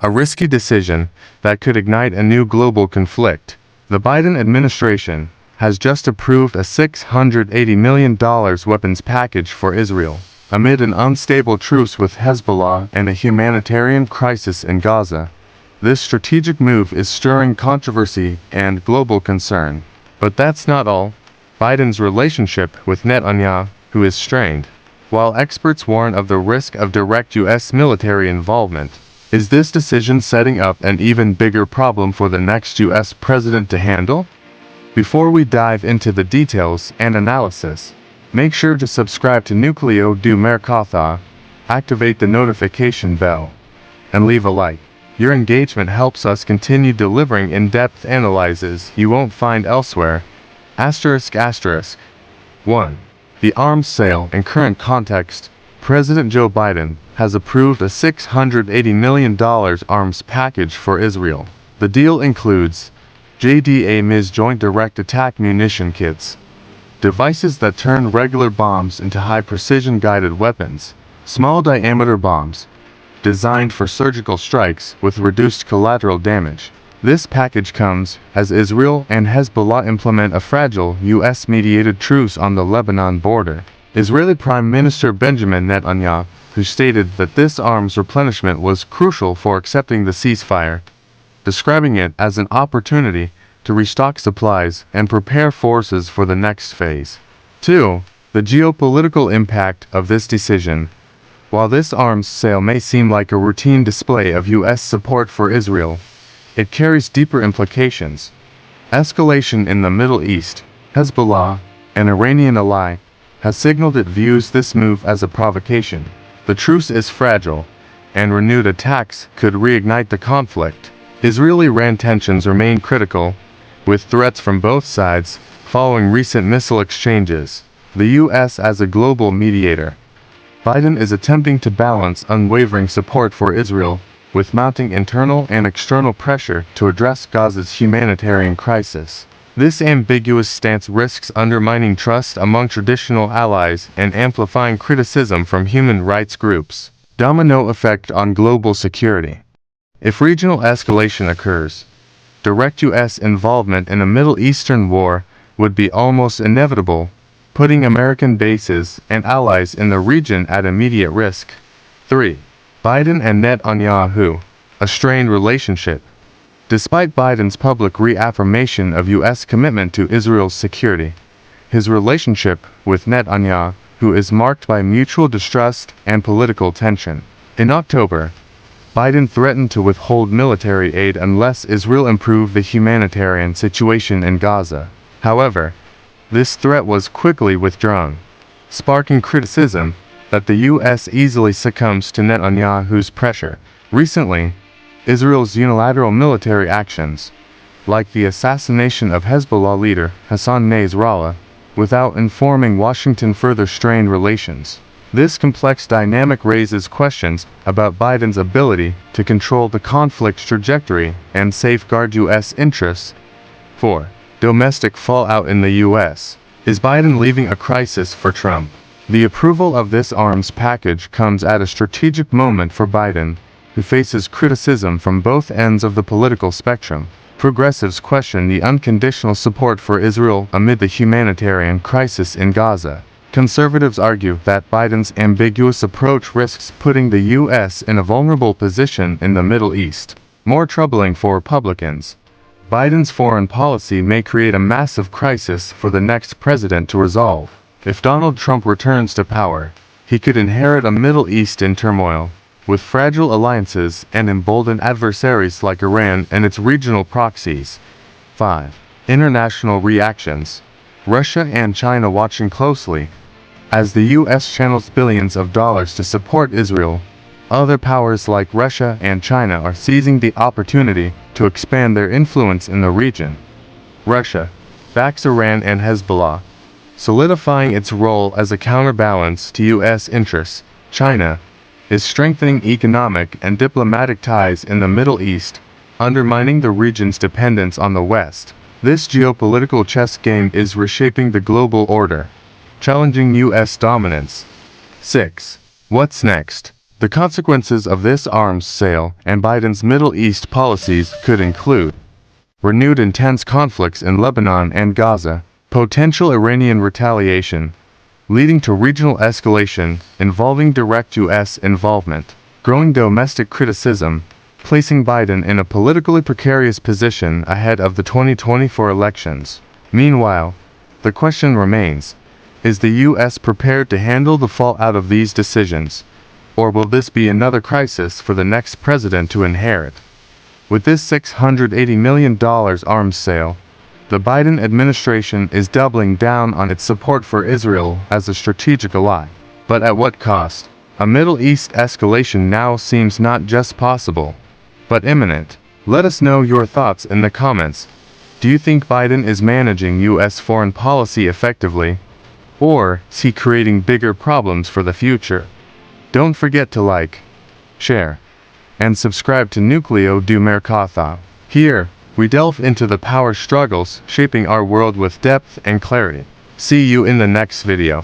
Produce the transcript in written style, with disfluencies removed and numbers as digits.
a risky decision that could ignite a new global conflict. The Biden administration has just approved a $680 million weapons package for Israel, amid an unstable truce with Hezbollah and a humanitarian crisis in Gaza. This strategic move is stirring controversy and global concern. But that's not all. Biden's relationship with Netanyahu is strained. While experts warn of the risk of direct U.S. military involvement, is this decision setting up an even bigger problem for the next U.S. president to handle? Before we dive into the details and analysis, make sure to subscribe to Nucleo do Mercatha, activate the notification bell, and leave a like. Your engagement helps us continue delivering in-depth analyses you won't find elsewhere. ****. 1. The arms sale. In current context, President Joe Biden has approved a $680 million arms package for Israel. The deal includes JDAM's Joint Direct Attack Munition Kits, devices that turn regular bombs into high-precision guided weapons, small-diameter bombs, designed for surgical strikes with reduced collateral damage. This package comes as Israel and Hezbollah implement a fragile U.S.-mediated truce on the Lebanon border. Israeli Prime Minister Benjamin Netanyahu, who stated that this arms replenishment was crucial for accepting the ceasefire, describing it as an opportunity to restock supplies and prepare forces for the next phase. 2. The geopolitical impact of this decision. While this arms sale may seem like a routine display of U.S. support for Israel, it carries deeper implications. Escalation in the Middle East. Hezbollah, an Iranian ally, has signaled it views this move as a provocation. The truce is fragile, and renewed attacks could reignite the conflict. Israeli-Iran tensions remain critical, with threats from both sides following recent missile exchanges. The U.S. as a global mediator. Biden is attempting to balance unwavering support for Israel with mounting internal and external pressure to address Gaza's humanitarian crisis. This ambiguous stance risks undermining trust among traditional allies and amplifying criticism from human rights groups. Domino effect on global security. If regional escalation occurs, direct U.S. involvement in a Middle Eastern war would be almost inevitable, putting American bases and allies in the region at immediate risk. 3. Biden and Netanyahu, a strained relationship. Despite Biden's public reaffirmation of U.S. commitment to Israel's security, his relationship with Netanyahu is marked by mutual distrust and political tension. In October, Biden threatened to withhold military aid unless Israel improved the humanitarian situation in Gaza. However, this threat was quickly withdrawn, sparking criticism that the U.S. easily succumbs to Netanyahu's pressure. Recently, Israel's unilateral military actions, like the assassination of Hezbollah leader Hassan Nasrallah, without informing Washington, further strained relations. This complex dynamic raises questions about Biden's ability to control the conflict's trajectory and safeguard U.S. interests. 4. Domestic fallout in the U.S. Is Biden leaving a crisis for Trump? The approval of this arms package comes at a strategic moment for Biden, who faces criticism from both ends of the political spectrum. Progressives question the unconditional support for Israel amid the humanitarian crisis in Gaza. Conservatives argue that Biden's ambiguous approach risks putting the U.S. in a vulnerable position in the Middle East. More troubling for Republicans, Biden's foreign policy may create a massive crisis for the next president to resolve. If Donald Trump returns to power, he could inherit a Middle East in turmoil, with fragile alliances and emboldened adversaries like Iran and its regional proxies. 5. International reactions. Russia and China watching closely. As the U.S. channels billions of dollars to support Israel, other powers like Russia and China are seizing the opportunity to expand their influence in the region. Russia backs Iran and Hezbollah, solidifying its role as a counterbalance to U.S. interests. China is strengthening economic and diplomatic ties in the Middle East, undermining the region's dependence on the West. This geopolitical chess game is reshaping the global order, challenging U.S. dominance. 6. What's next? The consequences of this arms sale and Biden's Middle East policies could include renewed intense conflicts in Lebanon and Gaza, potential Iranian retaliation, leading to regional escalation involving direct U.S. involvement, growing domestic criticism, placing Biden in a politically precarious position ahead of the 2024 elections. Meanwhile, the question remains, is the U.S. prepared to handle the fallout of these decisions, or will this be another crisis for the next president to inherit? With this $680 million arms sale, the Biden administration is doubling down on its support for Israel as a strategic ally. But at what cost? A Middle East escalation now seems not just possible, but imminent. Let us know your thoughts in the comments. Do you think Biden is managing U.S. foreign policy effectively? Or is he creating bigger problems for the future? Don't forget to like, share, and subscribe to Núcleo do Mercado. Here, we delve into the power struggles shaping our world with depth and clarity. See you in the next video.